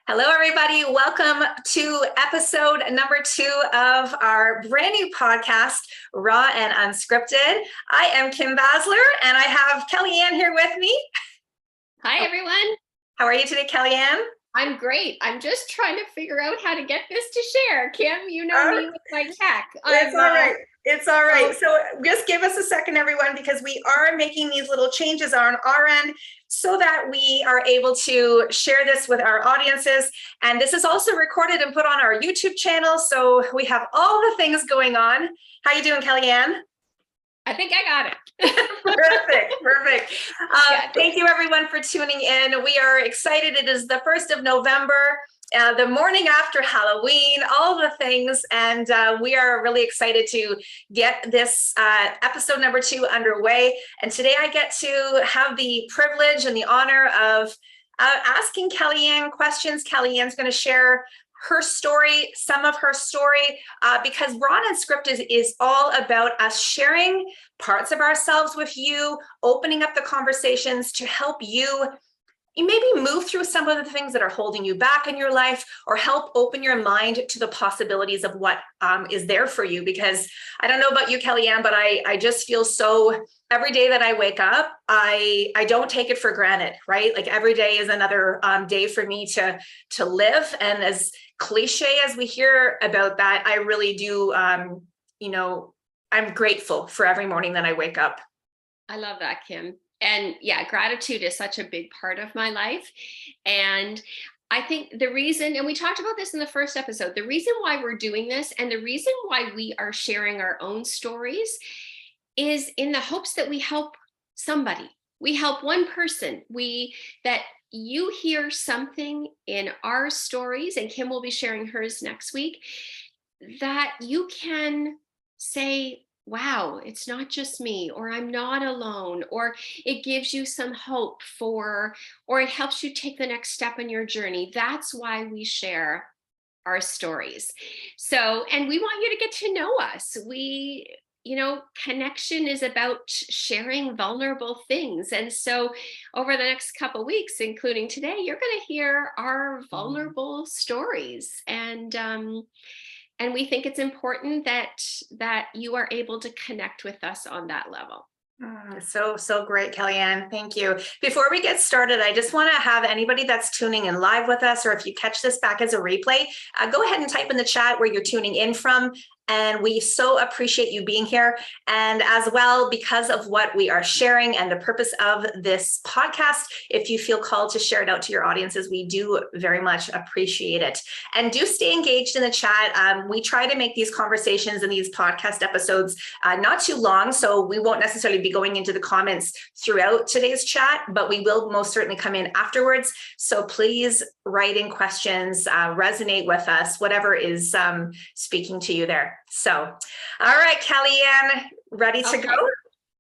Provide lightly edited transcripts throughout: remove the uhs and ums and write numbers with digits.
Hello, everybody. Welcome to episode number 2 of our brand new podcast, Raw and Unscripted. I am Kim Basler, and I have Kellyanne here with me. Hi, everyone. How are you today, Kellyanne? I'm great. I'm just trying to figure out how to get this to share. Kim, you know me with my tech. It's all right. It's all right. So just give us a second, everyone, because we are making these little changes on our end so that we are able to share this with our audiences. And this is also recorded and put on our YouTube channel. So we have all the things going on. How you doing, Kellyanne? I think I got it. Perfect. Thank you, everyone, for tuning in. We are excited. It is the 1st of November. The morning after Halloween, all the things, and we are really excited to get this episode number 2 underway. And today I get to have the privilege and the honor of asking Kellyanne questions. Kellyanne's going to share her story, some of her story, because Raw and Unscripted is all about us sharing parts of ourselves with you, opening up the conversations to help you maybe move through some of the things that are holding you back in your life, or help open your mind to the possibilities of what is there for you. Because I don't know about you, Kellyanne, but I just feel so, every day that I wake up, I don't take it for granted, right? Like every day is another day for me to live. And as cliche as we hear about that, I really do, I'm grateful for every morning that I wake up. I love that, Kim. And yeah, gratitude is such a big part of my life. And I think the reason, and we talked about this in the first episode, the reason why we're doing this and the reason why we are sharing our own stories is in the hopes that we help somebody. We help one person. That you hear something in our stories, and Kim will be sharing hers next week, that you can say, wow, it's not just me, or I'm not alone, or it gives you some hope or it helps you take the next step in your journey. That's why we share our stories. So, and we want you to get to know us. Connection is about sharing vulnerable things. And so over the next couple of weeks, including today, you're going to hear our vulnerable stories. And we think it's important that you are able to connect with us on that level. So great, Kellyanne. Thank you. Before we get started, I just want to have anybody that's tuning in live with us, or if you catch this back as a replay, go ahead and type in the chat where you're tuning in from. And we so appreciate you being here. And as well, because of what we are sharing and the purpose of this podcast, if you feel called to share it out to your audiences, we do very much appreciate it. And do stay engaged in the chat. We try to make these conversations and these podcast episodes not too long, so we won't necessarily be going into the comments throughout today's chat, but we will most certainly come in afterwards. So please write in questions, resonate with us, whatever is speaking to you there. So, all right, Kellyanne, ready to go?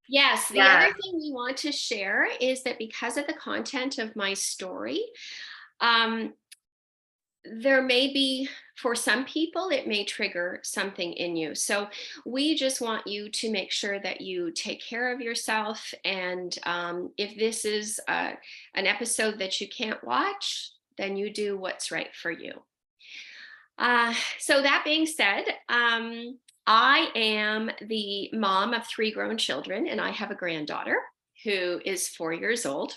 Yes. The other thing we want to share is that because of the content of my story, there may be, for some people, it may trigger something in you. So we just want you to make sure that you take care of yourself. And if this is an episode that you can't watch, then you do what's right for you. So that being said, I am the mom of 3 grown children, and I have a granddaughter who is 4 years old.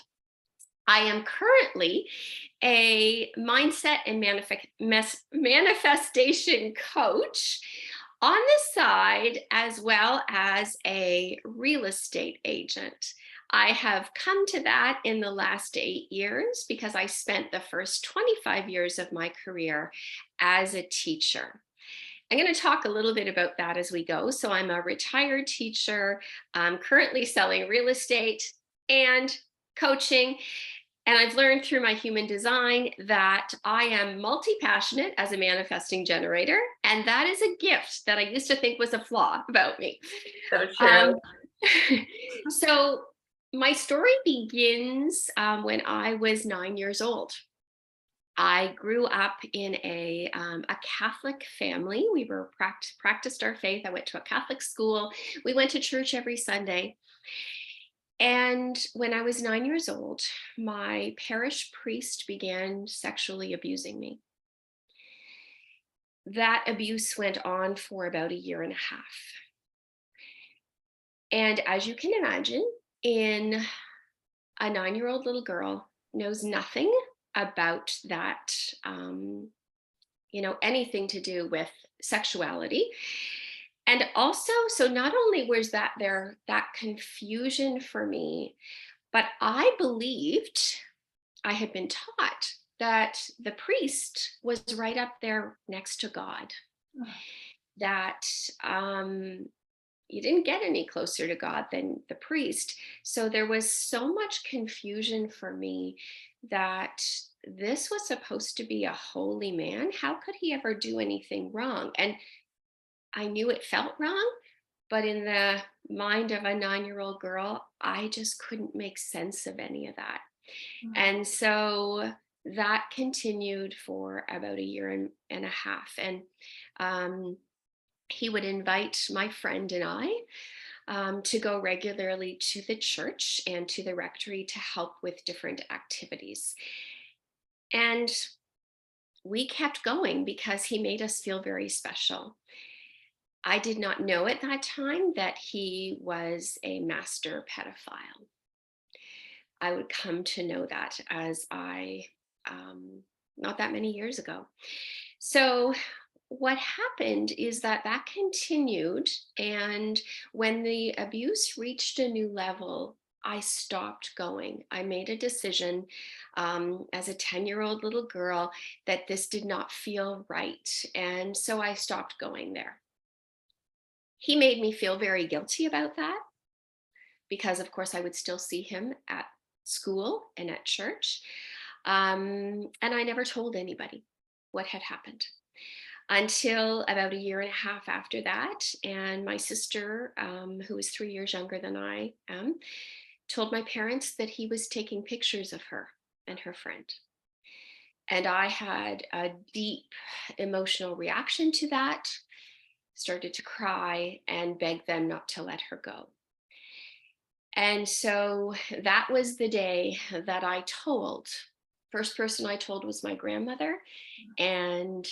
I am currently a mindset and manifestation coach on the side, as well as a real estate agent. I have come to that in the last 8 years because I spent the first 25 years of my career as a teacher. I'm going to talk a little bit about that as we go. So I'm a retired teacher. I'm currently selling real estate and coaching. And I've learned through my human design that I am multi-passionate as a manifesting generator. And that is a gift that I used to think was a flaw about me. So true. So my story begins when I was 9 years old. I grew up in a Catholic family. We were practiced our faith. I went to a Catholic school. We went to church every Sunday. And when I was 9 years old, my parish priest began sexually abusing me. That abuse went on for about a year and a half. And as you can imagine, in a 9-year-old little girl knows nothing about that, anything to do with sexuality. And also, so not only was that confusion for me, but I believed, I had been taught that the priest was right up there next to God, that you didn't get any closer to God than the priest. So there was so much confusion for me that this was supposed to be a holy man. How could he ever do anything wrong? And I knew it felt wrong, but in the mind of a 9-year-old girl, I just couldn't make sense of any of that. And so that continued for about a year and a half. And he would invite my friend and I to go regularly to the church and to the rectory to help with different activities. And we kept going because he made us feel very special. I did not know at that time that he was a master pedophile. I would come to know that not that many years ago. So what happened is that continued. And when the abuse reached a new level, I stopped going. I made a decision as a 10-year-old little girl that this did not feel right. And so I stopped going there. He made me feel very guilty about that because, of course, I would still see him at school and at church. And I never told anybody what had happened until about a year and a half after that. And my sister, who was 3 years younger than I am, told my parents that he was taking pictures of her and her friend. And I had a deep emotional reaction to that, started to cry and begged them not to let her go. And so that was the day that I told. First person I told was my grandmother, and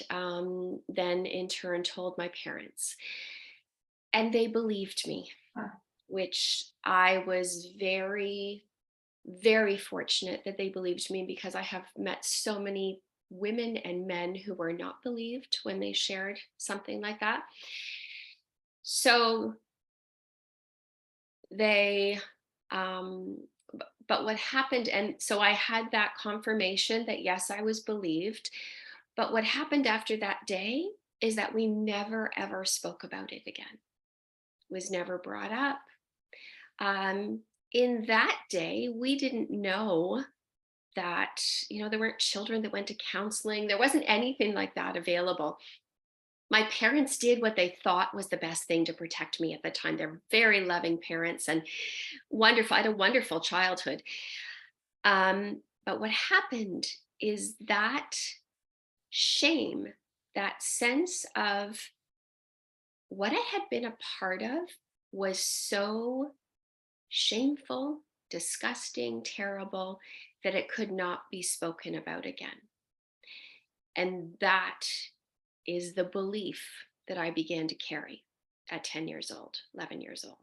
then in turn told my parents. And they believed me, which I was very, very fortunate that they believed me, because I have met so many women and men who were not believed when they shared something like that. So they, but what happened, and so I had that confirmation that yes, I was believed. But what happened after that day is that we never ever spoke about it again. It was never brought up. In that day, we didn't know that, there weren't children that went to counseling. There wasn't anything like that available. My parents did what they thought was the best thing to protect me at the time. They're very loving parents and wonderful. I had a wonderful childhood. But what happened is that shame, that sense of what I had been a part of, was so shameful, disgusting, terrible, that it could not be spoken about again. And that is the belief that I began to carry at 10 years old, 11 years old.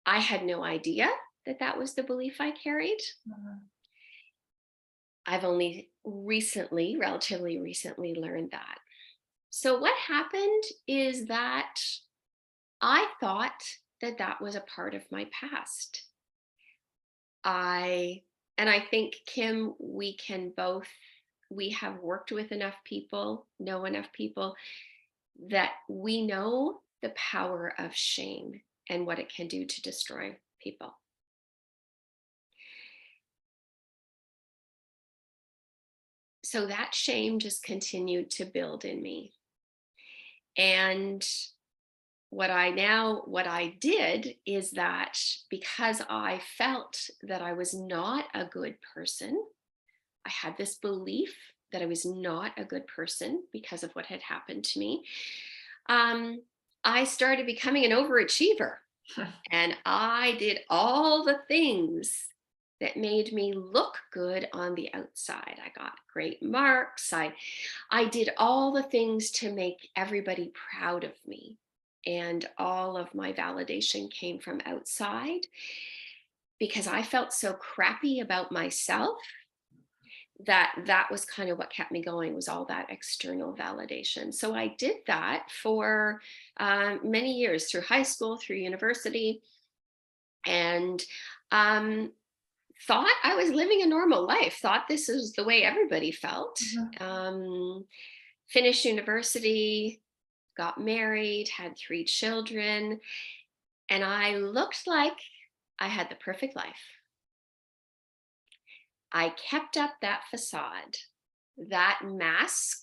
I had no idea that that was the belief I carried. I've only recently, relatively recently, learned that. So what happened is that I thought that that was a part of my past. And I think, Kim, we have worked with enough people, know enough people, that we know the power of shame and what it can do to destroy people. So that shame just continued to build in me. And what I did is that, because I felt that I was not a good person, I had this belief that I was not a good person because of what had happened to me. I started becoming an overachiever. And I did all the things that made me look good on the outside. I got great marks. I did all the things to make everybody proud of me. And all of my validation came from outside because I felt so crappy about myself that was kind of what kept me going, was all that external validation. So I did that for many years, through high school, through university, and um, thought I was living a normal life, thought this is the way everybody felt. Finished university, got married, had 3 children, and I looked like I had the perfect life. I kept up that facade, that mask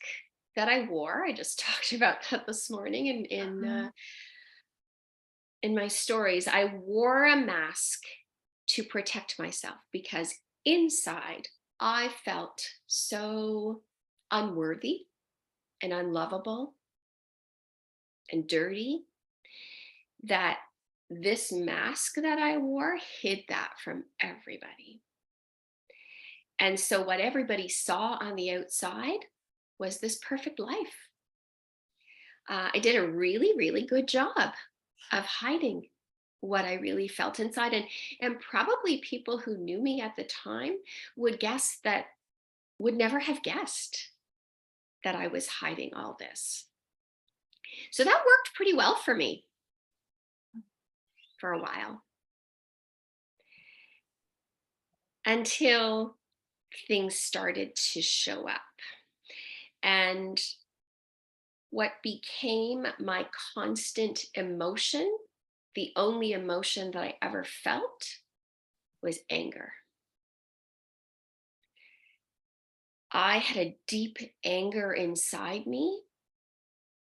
that I wore. I just talked about that this morning in my stories. I wore a mask to protect myself because inside I felt so unworthy and unlovable and dirty that this mask that I wore hid that from everybody. And so what everybody saw on the outside was this perfect life. I did a really, really good job of hiding what I really felt inside. And probably people who knew me at the time would never have guessed that I was hiding all this. So that worked pretty well for me for a while, until things started to show up. And what became my constant emotion, the only emotion that I ever felt, was anger. I had a deep anger inside me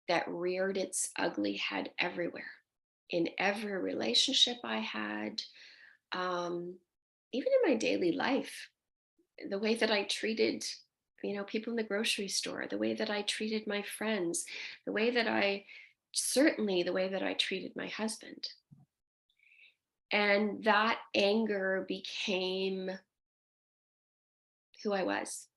that reared its ugly head everywhere, in every relationship I had, even in my daily life. The way that I treated, people in the grocery store, the way that I treated my friends, certainly the way that I treated my husband. And that anger became who I was.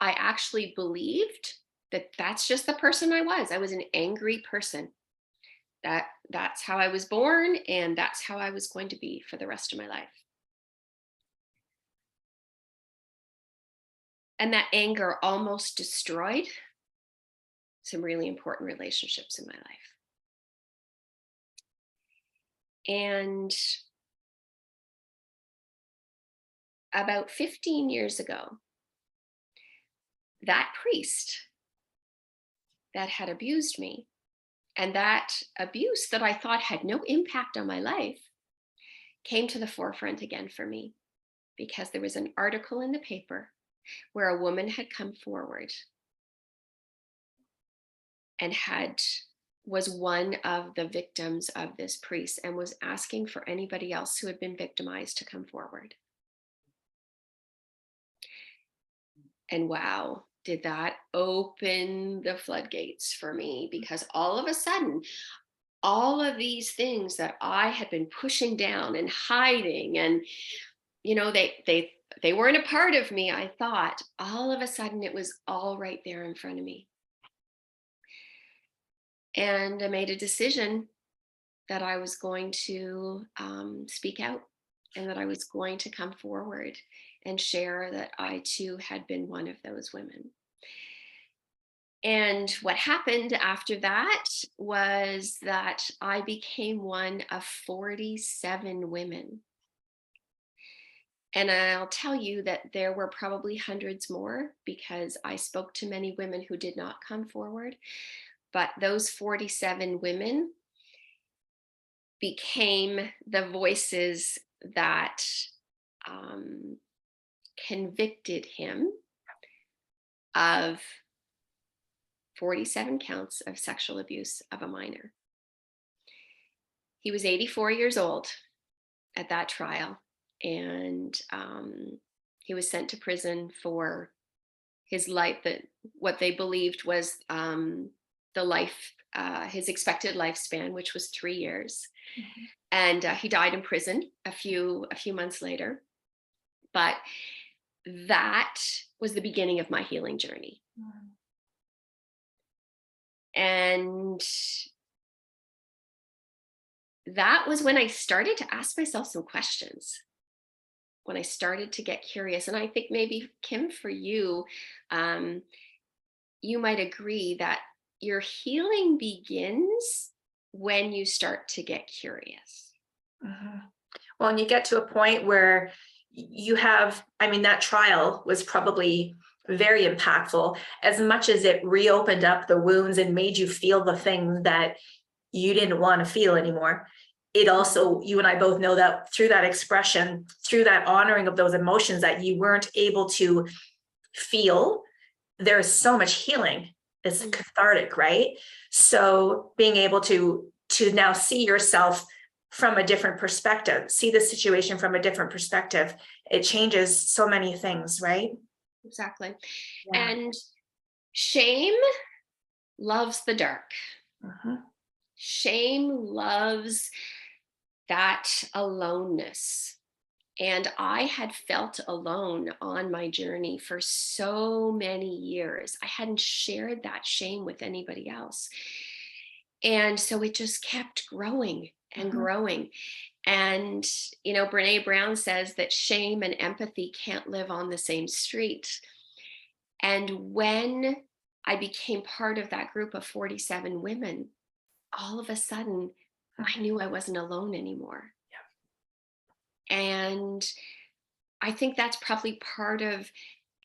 I actually believed that that's just the person I was. I was an angry person. That's how I was born, and that's how I was going to be for the rest of my life. And that anger almost destroyed some really important relationships in my life. And about 15 years ago, that priest that had abused me, and that abuse that I thought had no impact on my life, came to the forefront again for me, because there was an article in the paper where a woman had come forward and was one of the victims of this priest, and was asking for anybody else who had been victimized to come forward. And wow, did that open the floodgates for me, because all of a sudden, all of these things that I had been pushing down and hiding, and they weren't a part of me, I thought, all of a sudden it was all right there in front of me. And I made a decision that I was going to speak out, and that I was going to come forward and share that I too had been one of those women. And what happened after that was that I became one of 47 women. And I'll tell you that there were probably hundreds more, because I spoke to many women who did not come forward. But those 47 women became the voices that convicted him of 47 counts of sexual abuse of a minor. He was 84 years old at that trial, and he was sent to prison for his life, that what they believed was the life his expected lifespan, which was 3 years. Mhm. And he died in prison a few months later. But that was the beginning of my healing journey. And that was when I started to ask myself some questions, when I started to get curious. And I think maybe, Kim, for you, um, you might agree that your healing begins when you start to get curious. Mhm. Well, and you get to a point where you have, I mean, that trial was probably very impactful, as much as it reopened up the wounds and made you feel the things that you didn't want to feel anymore. It also, you and I both know that through that expression, through that honoring of those emotions that you weren't able to feel, there's so much healing. It's cathartic, right? So being able to now see yourself from a different perspective, see the situation from a different perspective, it changes so many things, right? Exactly. Yeah. And shame loves the dark. Mhm. Shame loves that aloneness. And I had felt alone on my journey for so many years. I hadn't shared that shame with anybody else. And so it just kept growing and Mhm. growing. And, Brene Brown says that shame and empathy can't live on the same street. And when I became part of that group of 47 women, all of a sudden, I knew I wasn't alone anymore. And I think that's probably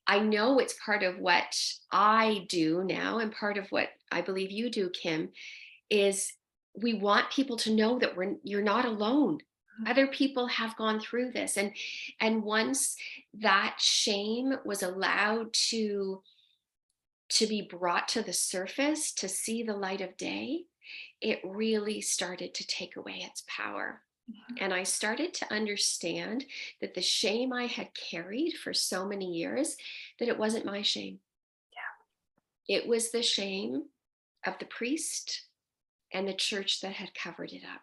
I know it's part of what I do now, and part of what I believe you do, Kim, is we want people to know that you're not alone. Other people have gone through this. And once that shame was allowed to be brought to the surface, to see the light of day, it really started to take away its power. And I started to understand that the shame I had carried for so many years, that it wasn't my shame. It was the shame of the priest and the church that had covered it up.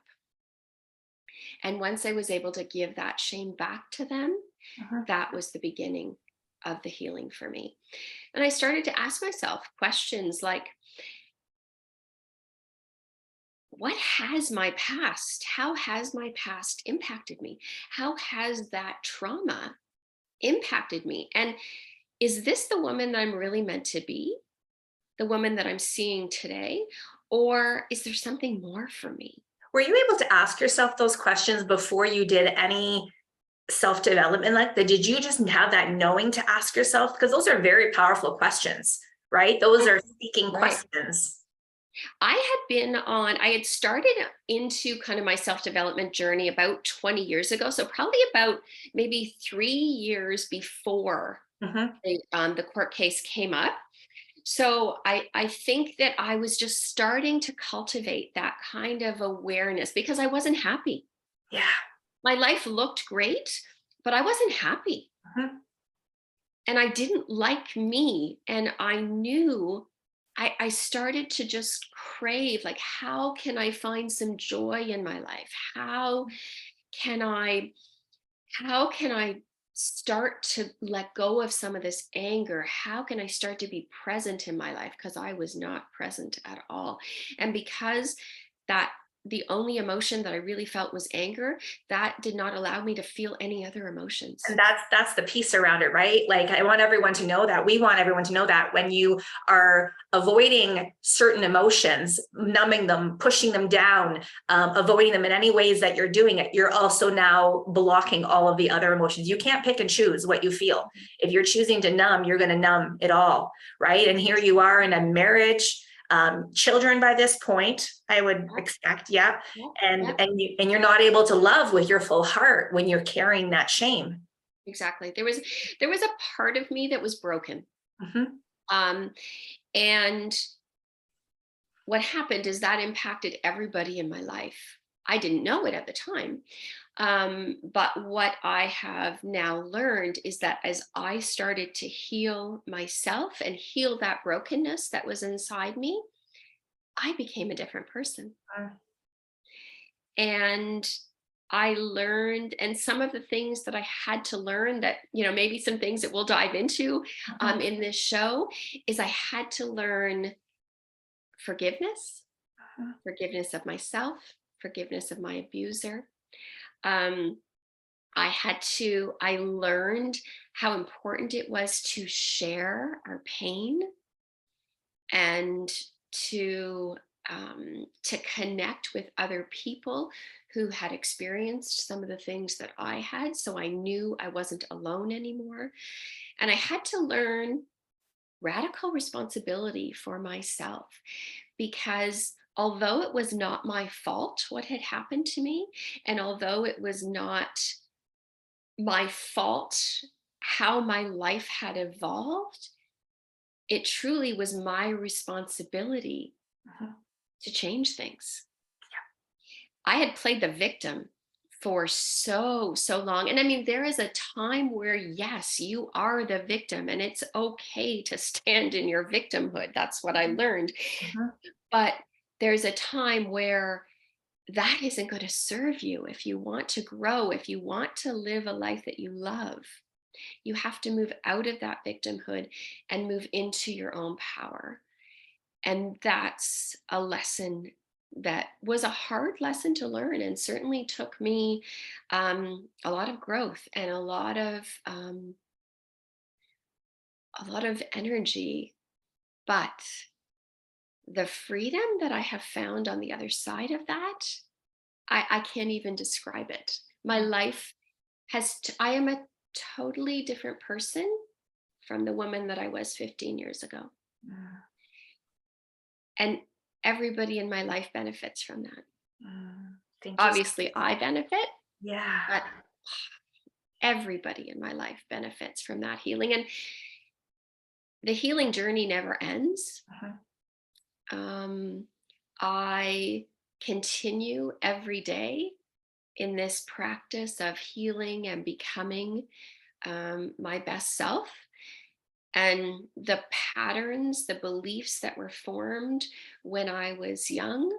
And once I was able to give that shame back to them, Mhm. that was the beginning of the healing for me. And I started to ask myself questions like, what has my past? How has my past impacted me? How has that trauma impacted me? And is this the woman that I'm really meant to be? The woman that I'm seeing today? Or is there something more for me? Were you able to ask yourself those questions before you did any self-development like that? Did you just have that knowing to ask yourself? Because those are very powerful questions, right? Those are speaking Right. questions. I had started into kind of my self-development journey about 20 years ago. So probably about maybe 3 years before Mhm. the court case came up. So I think that I was just starting to cultivate that kind of awareness because I wasn't happy. Yeah. My life looked great, but I wasn't happy. Mhm. And I didn't like me. And I knew I started to just crave, like, how can I find some joy in my life? Can I, how can I start to let go of some of this anger? How can I start to be present in my life? Because I was not present at all. And because that the only emotion that I really felt was anger, that did not allow me to feel any other emotions. And that's the piece around it, right? Like I want everyone to know that. We want everyone to know that when you are avoiding certain emotions, numbing them, pushing them down, avoiding them in any ways that you're doing it, you're also now blocking all of the other emotions. You can't pick and choose what you feel. If you're choosing to numb, you're going to numb it all, right? And here you are in a marriage, children by this point, I would expect, yeah. Yep, And yep. you're not able to love with your full heart when you're carrying that shame. Exactly. There was a part of me that was broken. Mhm. Um, and what happened is that impacted everybody in my life. I didn't know it at the time. But what I have now learned is that as I started to heal myself and heal that brokenness that was inside me, I became a different person. Mm. And I learned, and some of the things that I had to learn that, maybe some things that we'll dive into Mhm. in this show, is I had to learn forgiveness, Mhm. forgiveness of myself, forgiveness of my abuser. Um, I learned how important it was to share our pain and to to connect with other people who had experienced some of the things that I had, so I knew I wasn't alone anymore. And I had to learn radical responsibility for myself, because although it was not my fault what had happened to me, and although it was not my fault how my life had evolved, it truly was my responsibility Mhm. to change things. I had played the victim for so long. And I mean, there is a time where, yes, you are the victim and it's okay to stand in your victimhood. That's what I learned. Mhm. But there's a time where that isn't going to serve you. If you want to grow, if you want to live a life that you love, you have to move out of that victimhood and move into your own power. And that's a lesson that was a hard lesson to learn, and certainly took me a lot of growth and a lot of energy. But the freedom that I have found on the other side of that, I can't even describe it. My life I am a totally different person from the woman that I was 15 years ago. Mm. And everybody in my life benefits from that. Mm. Thank you. Obviously, I benefit, Yeah. but everybody in my life benefits from that healing. And the healing journey never ends. Mhm. Um, I continue every day in this practice of healing and becoming my best self. And the patterns, the beliefs that were formed when I was young,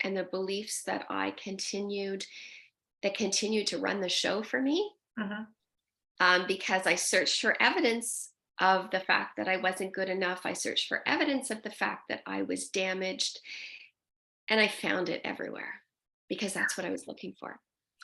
and the beliefs that continued to run the show for me, Mhm. because I searched for evidence of the fact that I wasn't good enough. I searched for evidence of the fact that I was damaged, and I found it everywhere because that's what I was looking for.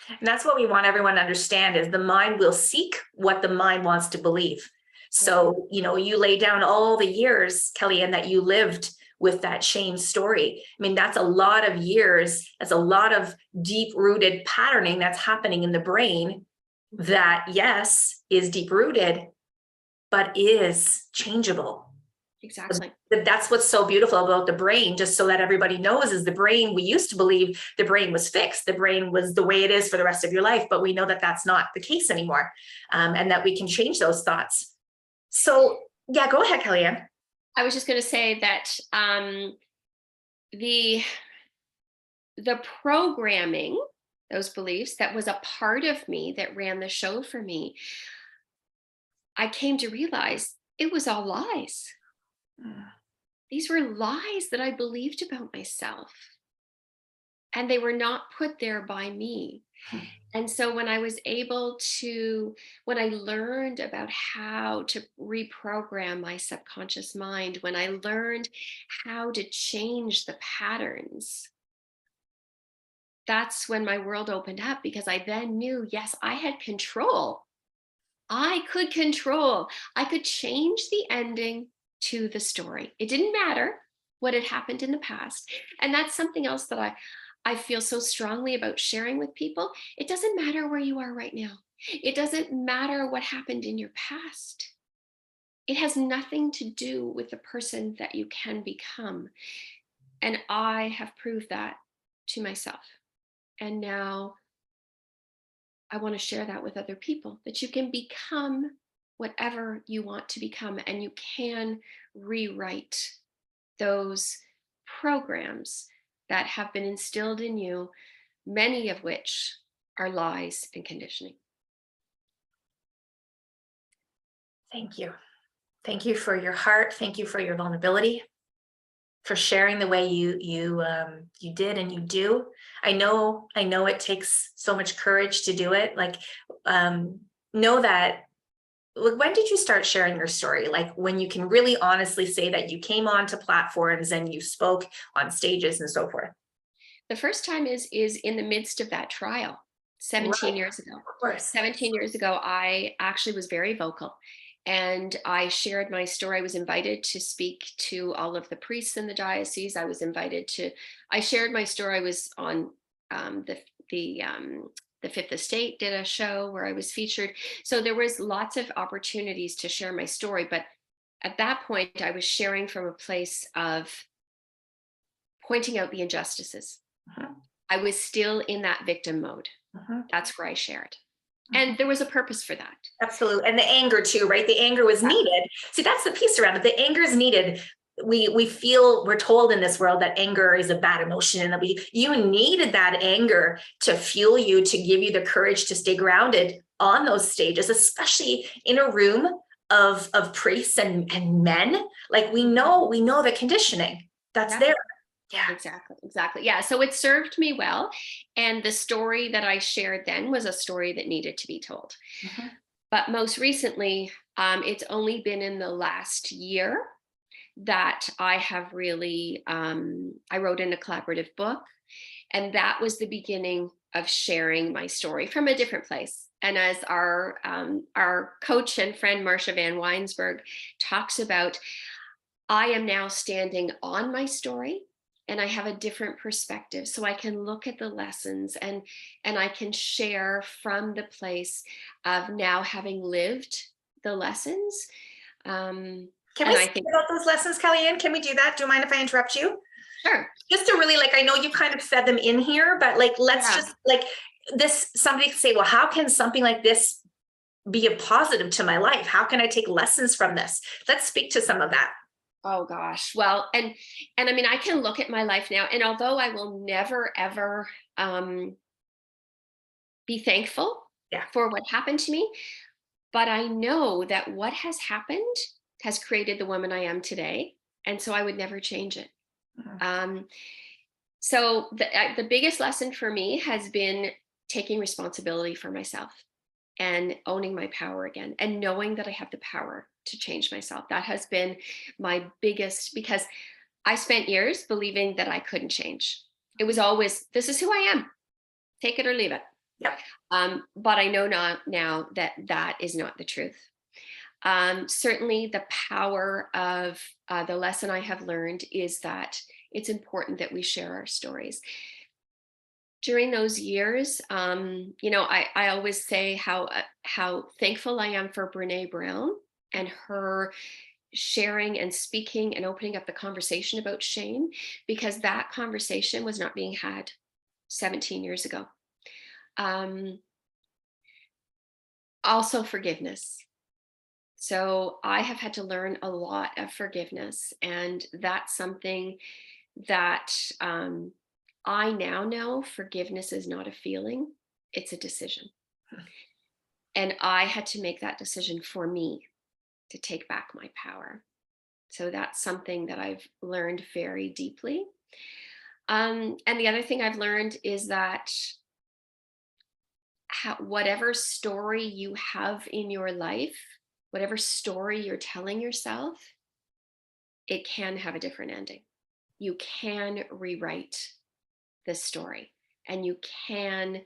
And that's what we want everyone to understand is the mind will seek what the mind wants to believe. Yeah. So, you lay down all the years, Kellyanne, that you lived with that shame story. I mean, that's a lot of years. That's a lot of deep rooted patterning that's happening in the brain that, yes, is deep rooted, but is changeable. Exactly. That's what's so beautiful about the brain, just so that everybody knows, is the brain, we used to believe the brain was fixed, the brain was the way it is for the rest of your life, but we know that that's not the case anymore, and that we can change those thoughts. So yeah, go ahead, Kellyanne. I was just going to say that the the programming, those beliefs that was a part of me that ran the show for me, I came to realize it was all lies. Mm. These were lies that I believed about myself, and they were not put there by me. And so when I learned about how to reprogram my subconscious mind, when I learned how to change the patterns, that's when my world opened up, because I then knew, yes, I had control. I could control. I could change the ending to the story. It didn't matter what had happened in the past. And that's something else that I feel so strongly about sharing with people. It doesn't matter where you are right now. It doesn't matter what happened in your past. It has nothing to do with the person that you can become. And I have proved that to myself. And now I want to share that with other people, that you can become whatever you want to become, and you can rewrite those programs that have been instilled in you, many of which are lies and conditioning. Thank you. Thank you for your heart. Thank you for your vulnerability. for sharing the way you did and you do. I know it takes so much courage to do it. Like, know that. When did you start sharing your story? Like, when you can really honestly say that you came onto platforms and you spoke on stages and so forth. The first time is in the midst of that trial, 17 Right, years ago. of course. 17 years ago, I actually was very vocal and I shared my story. I was invited to speak to all of the priests in the diocese. I shared my story. I was on the Fifth Estate did a show where I was featured. So there was lots of opportunities to share my story. But at that point, I was sharing from a place of pointing out the injustices. Uh-huh. I was still in that victim mode. Uh-huh. That's where I shared. And there was a purpose for that. Absolutely. And the anger too, right? The anger was needed. See, that's the piece around it. The anger is needed. We're told in this world that anger is a bad emotion, and that you needed that anger to fuel you, to give you the courage to stay grounded on those stages, especially in a room of priests and men. Like, we know the conditioning that's there. Yeah. Exactly. Yeah. So it served me well. And the story that I shared then was a story that needed to be told. Mm-hmm. But most recently, it's only been in the last year that I have really, I wrote in a collaborative book, and that was the beginning of sharing my story from a different place. And as our coach and friend, Marsha Van Weinsberg, talks about, I am now standing on my story and I have a different perspective. So I can look at the lessons and I can share from the place of now having lived the lessons. Can we speak about those lessons, Kellyanne? Can we do that? Do you mind if I interrupt you? Sure. Just to really, like, I know you kind of said them in here, but like, let's just like this, somebody can say, well, how can something like this be a positive to my life? How can I take lessons from this? Let's speak to some of that. Oh gosh. Well, and I mean, I can look at my life now, and although I will never ever be thankful for what happened to me, but I know that what has happened has created the woman I am today, and so I would never change it. Mm-hmm. So the biggest lesson for me has been taking responsibility for myself and owning my power again, and knowing that I have the power to change myself. That has been my biggest, because I spent years believing that I couldn't change. It was always, this is who I am, take it or leave it. Yep. But I know now that that is not the truth. Certainly the power of the lesson I have learned is that it's important that we share our stories. During those years, I always say how thankful I am for Brene Brown and her sharing and speaking and opening up the conversation about shame, because that conversation was not being had 17 years ago. Also forgiveness. So I have had to learn a lot of forgiveness, and that's something that I now know forgiveness is not a feeling, it's a decision. And I had to make that decision for me to take back my power. So that's something that I've learned very deeply. And the other thing I've learned is that whatever story you have in your life, whatever story you're telling yourself, it can have a different ending. You can rewrite the story, and you can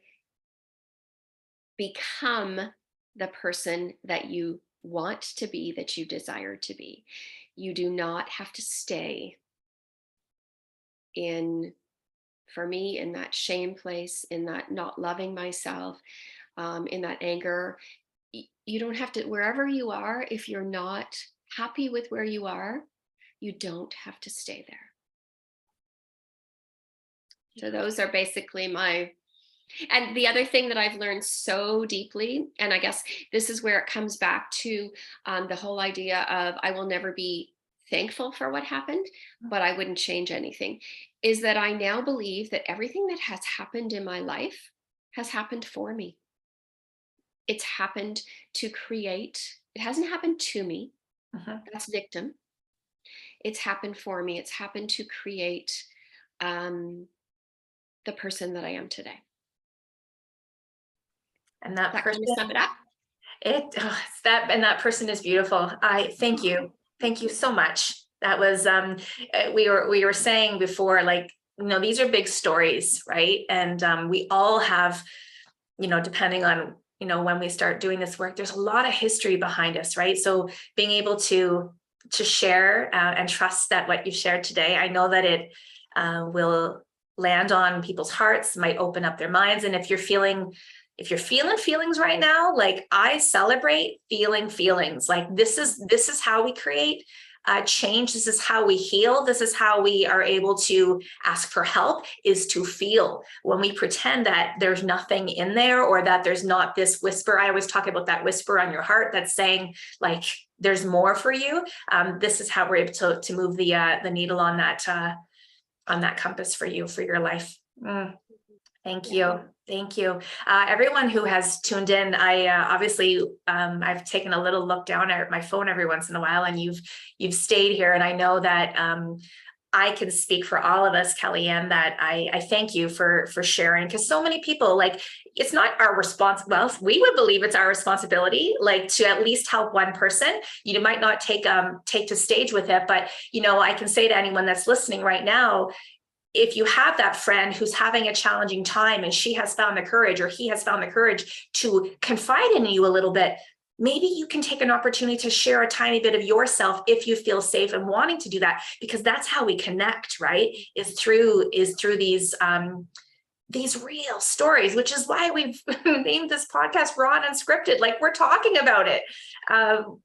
become the person that you want to be, that you desire to be. You do not have to stay for me, in that shame place, in that not loving myself, in that anger. You don't have to, wherever you are, if you're not happy with where you are, you don't have to stay there. So those are basically and the other thing that I've learned so deeply, and I guess this is where it comes back to the whole idea of I will never be thankful for what happened, but I wouldn't change anything, is that I now believe that everything that has happened in my life has happened for me. It's happened to create, it hasn't happened to me. Uh-huh. That's victim. It's happened for me. It's happened to create the person that I am today. And that That person, kind of sum it up. it's that, and that person is beautiful. I thank you. Thank you so much. That was, we were saying before, like, these are big stories, right? And we all have, depending on, when we start doing this work, there's a lot of history behind us, right? So being able to share and trust that what you've shared today, I know that it will land on people's hearts, might open up their minds. And if you're feeling feelings right now, like, I celebrate feeling feelings. Like, this is how we create change. This is how we heal. This is how we are able to ask for help, is to feel. When we pretend that there's nothing in there, or that there's not this whisper, I always talk about that whisper on your heart that's saying, like, there's more for you. This is how we're able to move the needle on that compass for you, for your life. Thank you. Thank you. Everyone who has tuned in, I obviously, I've taken a little look down at my phone every once in a while, and you've stayed here. And I know that I can speak for all of us, Kellyanne, that I thank you for sharing, because so many people, like, it's not our well, we would believe it's our responsibility, like, to at least help one person. You might not take to stage with it, but I can say to anyone that's listening right now, if you have that friend who's having a challenging time and she has found the courage, or he has found the courage to confide in you a little bit, maybe you can take an opportunity to share a tiny bit of yourself if you feel safe and wanting to do that, because that's how we connect, right? Is through these real stories, which is why we've named this podcast Raw and Unscripted. Like, we're talking about it.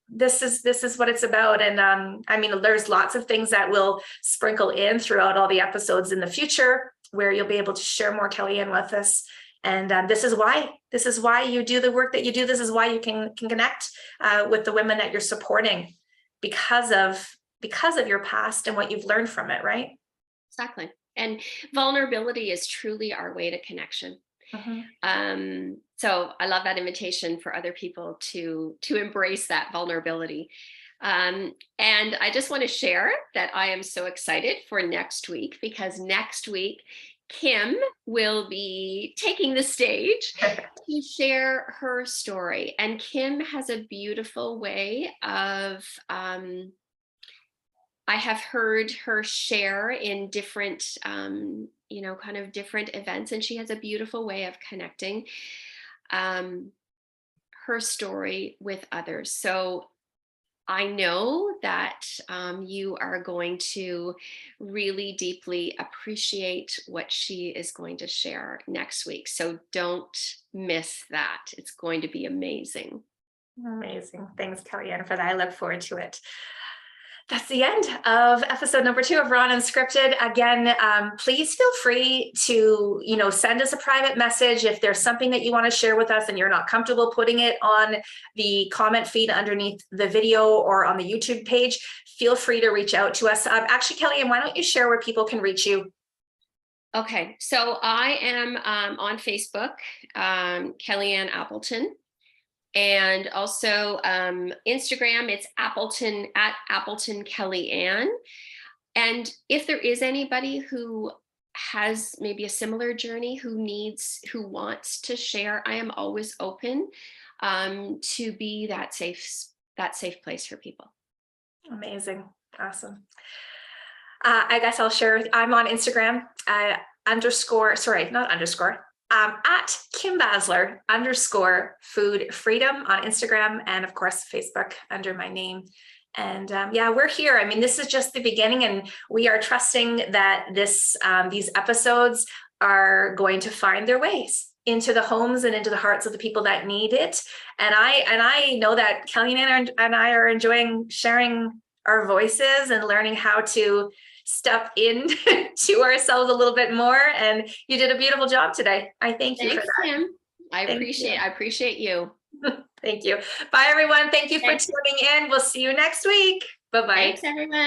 This is what it's about. And I mean, there's lots of things that will sprinkle in throughout all the episodes in the future, where you'll be able to share more, Kellyanne, with us. And this is why you do the work that you do. This is why you can connect with the women that you're supporting, because of your past and what you've learned from it, right? Exactly. And vulnerability is truly our way to connection. So I love that invitation for other people to embrace that vulnerability. And I just want to share that I am so excited for next week, because next week Kim will be taking the stage to share her story. And Kim has a beautiful way of I have heard her share in different, kind of different events, and she has a beautiful way of connecting her story with others. So I know that you are going to really deeply appreciate what she is going to share next week. So don't miss that. It's going to be amazing. Amazing. Thanks, Kellyanne, for that. I look forward to it. That's the end of episode number 2 of Raw and Unscripted. Again, please feel free to, send us a private message if there's something that you want to share with us and you're not comfortable putting it on the comment feed underneath the video or on the YouTube page. Feel free to reach out to us. Actually, Kellyanne, why don't you share where people can reach you? Okay, so I am on Facebook, Kellyanne Appleton. And also Instagram, it's Appleton, at Appleton Kellyanne. And if there is anybody who has maybe a similar journey, who wants to share, I am always open to be that safe place for people. Amazing. Awesome. I guess I'll share. I'm on Instagram, at Kim Basler _food freedom on Instagram, and of course Facebook under my name. And we're here. I mean, this is just the beginning, and we are trusting that these episodes are going to find their ways into the homes and into the hearts of the people that need it. And I know that Kellyanne and I are enjoying sharing our voices and learning how to step into ourselves a little bit more. And you did a beautiful job today. I thank you for that. Kim. I appreciate you. Thank you. Bye, everyone. Thank you for tuning in. We'll see you next week. Bye-bye. Thanks, everyone.